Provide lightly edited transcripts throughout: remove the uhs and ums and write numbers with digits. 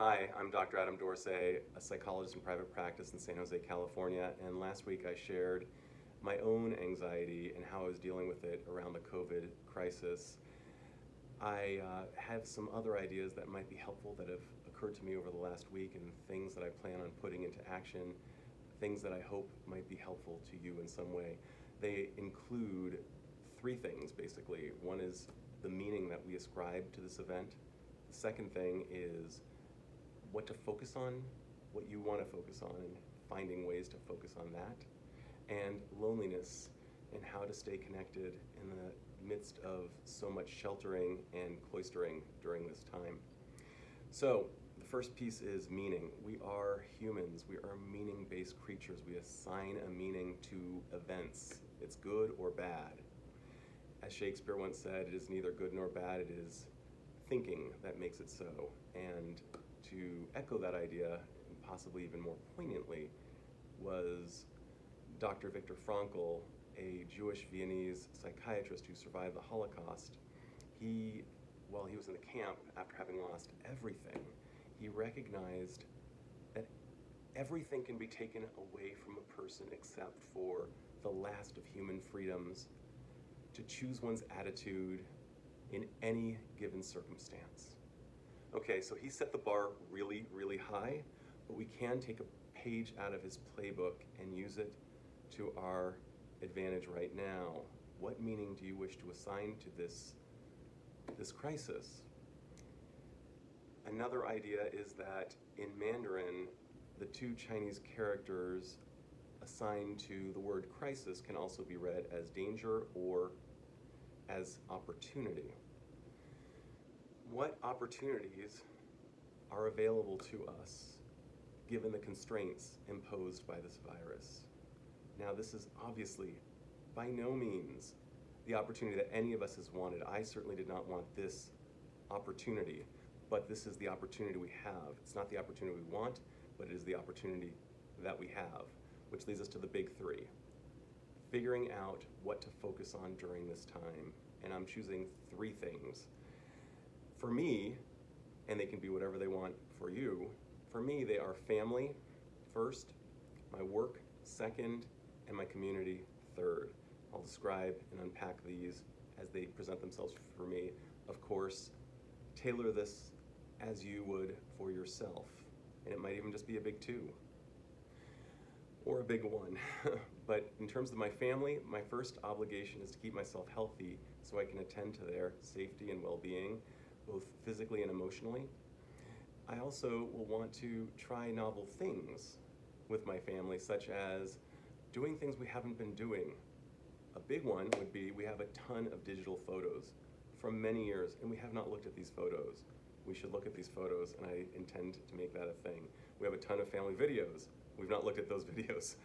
Hi, I'm Dr. Adam Dorsey, a psychologist in private practice in San Jose, California, and last week I shared my own anxiety and how I was dealing with it around the COVID crisis. I have some other ideas that might be helpful that have occurred to me over the last week and things that I plan on putting into action, things that I hope might be helpful to you in some way. They include three things, basically. One is the meaning that we ascribe to this event. The second thing is what to focus on, what you want to focus on, and finding ways to focus on that, and loneliness and how to stay connected in the midst of so much sheltering and cloistering during this time. So the first piece is meaning. We are humans. We are meaning-based creatures. We assign a meaning to events. It's good or bad. As Shakespeare once said, it is neither good nor bad, it is thinking that makes it so. And to echo that idea, and possibly even more poignantly, was Dr. Viktor Frankl, a Jewish Viennese psychiatrist who survived the Holocaust. While he was in the camp, after having lost everything, he recognized that everything can be taken away from a person except for the last of human freedoms, to choose one's attitude in any given circumstance. Okay, so he set the bar really, really high, but we can take a page out of his playbook and use it to our advantage right now. What meaning do you wish to assign to this crisis? Another idea is that in Mandarin, the two Chinese characters assigned to the word crisis can also be read as danger or as opportunity. What opportunities are available to us given the constraints imposed by this virus? Now, this is obviously by no means the opportunity that any of us has wanted. I certainly did not want this opportunity, but this is the opportunity we have. It's not the opportunity we want, but it is the opportunity that we have, which leads us to the big three. Figuring out what to focus on during this time, and I'm choosing three things. For me, and they can be whatever they want for you, for me they are family first, my work second, and my community third. I'll describe and unpack these as they present themselves for me. Of course, tailor this as you would for yourself, and it might even just be a big two or a big one. But in terms of my family, my first obligation is to keep myself healthy so I can attend to their safety and well-being, both physically and emotionally. I also will want to try novel things with my family, such as doing things we haven't been doing. A big one would be we have a ton of digital photos from many years, and we have not looked at these photos. We should look at these photos, and I intend to make that a thing. We have a ton of family videos. We've not looked at those videos.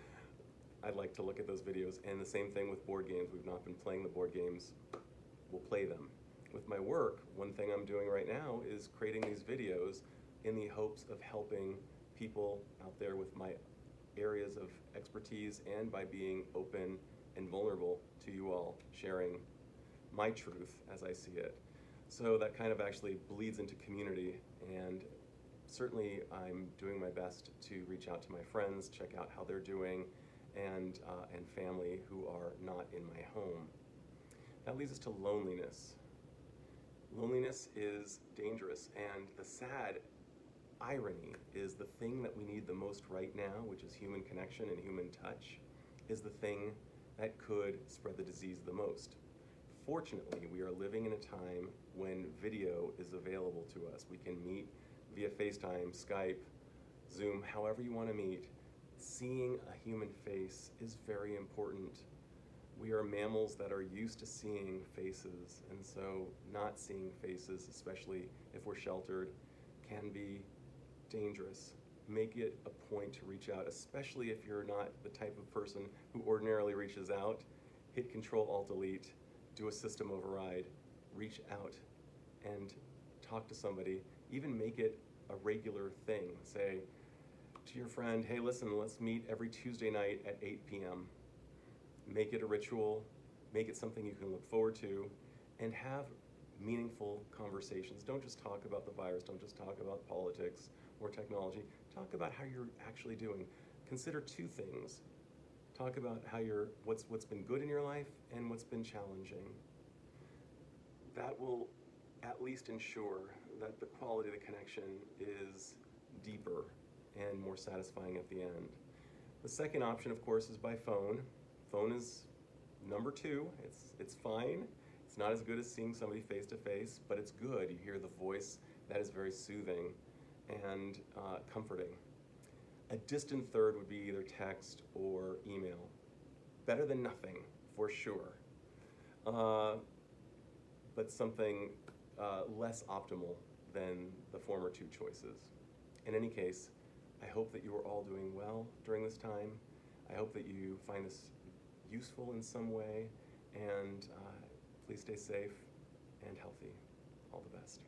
I'd like to look at those videos, and the same thing with board games. We've not been playing the board games. We'll play them. With my work, one thing I'm doing right now is creating these videos in the hopes of helping people out there with my areas of expertise and by being open and vulnerable to you all, sharing my truth as I see it. So that kind of actually bleeds into community, and certainly I'm doing my best to reach out to my friends, check out how they're doing, and family who are not in my home. That leads us to loneliness. Loneliness is dangerous, and the sad irony is the thing that we need the most right now, which is human connection and human touch, is the thing that could spread the disease the most. Fortunately, we are living in a time when video is available to us. We can meet via FaceTime, Skype, Zoom, however you want to meet. Seeing a human face is very important. We are mammals that are used to seeing faces, and so not seeing faces, especially if we're sheltered, can be dangerous. Make it a point to reach out, especially if you're not the type of person who ordinarily reaches out. Hit Control-Alt-Delete, do a system override, reach out and talk to somebody. Even make it a regular thing. Say to your friend, hey, listen, let's meet every Tuesday night at 8 p.m. Make it a ritual, make it something you can look forward to, and have meaningful conversations. Don't just talk about the virus, don't just talk about politics or technology. Talk about how you're actually doing. Consider two things. Talk about how what's been good in your life and what's been challenging. That will at least ensure that the quality of the connection is deeper and more satisfying at the end. The second option, of course, is by phone. Phone is number two. It's fine. It's not as good as seeing somebody face to face, but it's good. You hear the voice. That is very soothing and comforting. A distant third would be either text or email. Better than nothing, for sure. But something less optimal than the former two choices. In any case, I hope that you are all doing well during this time. I hope that you find this useful in some way, and please stay safe and healthy. All the best.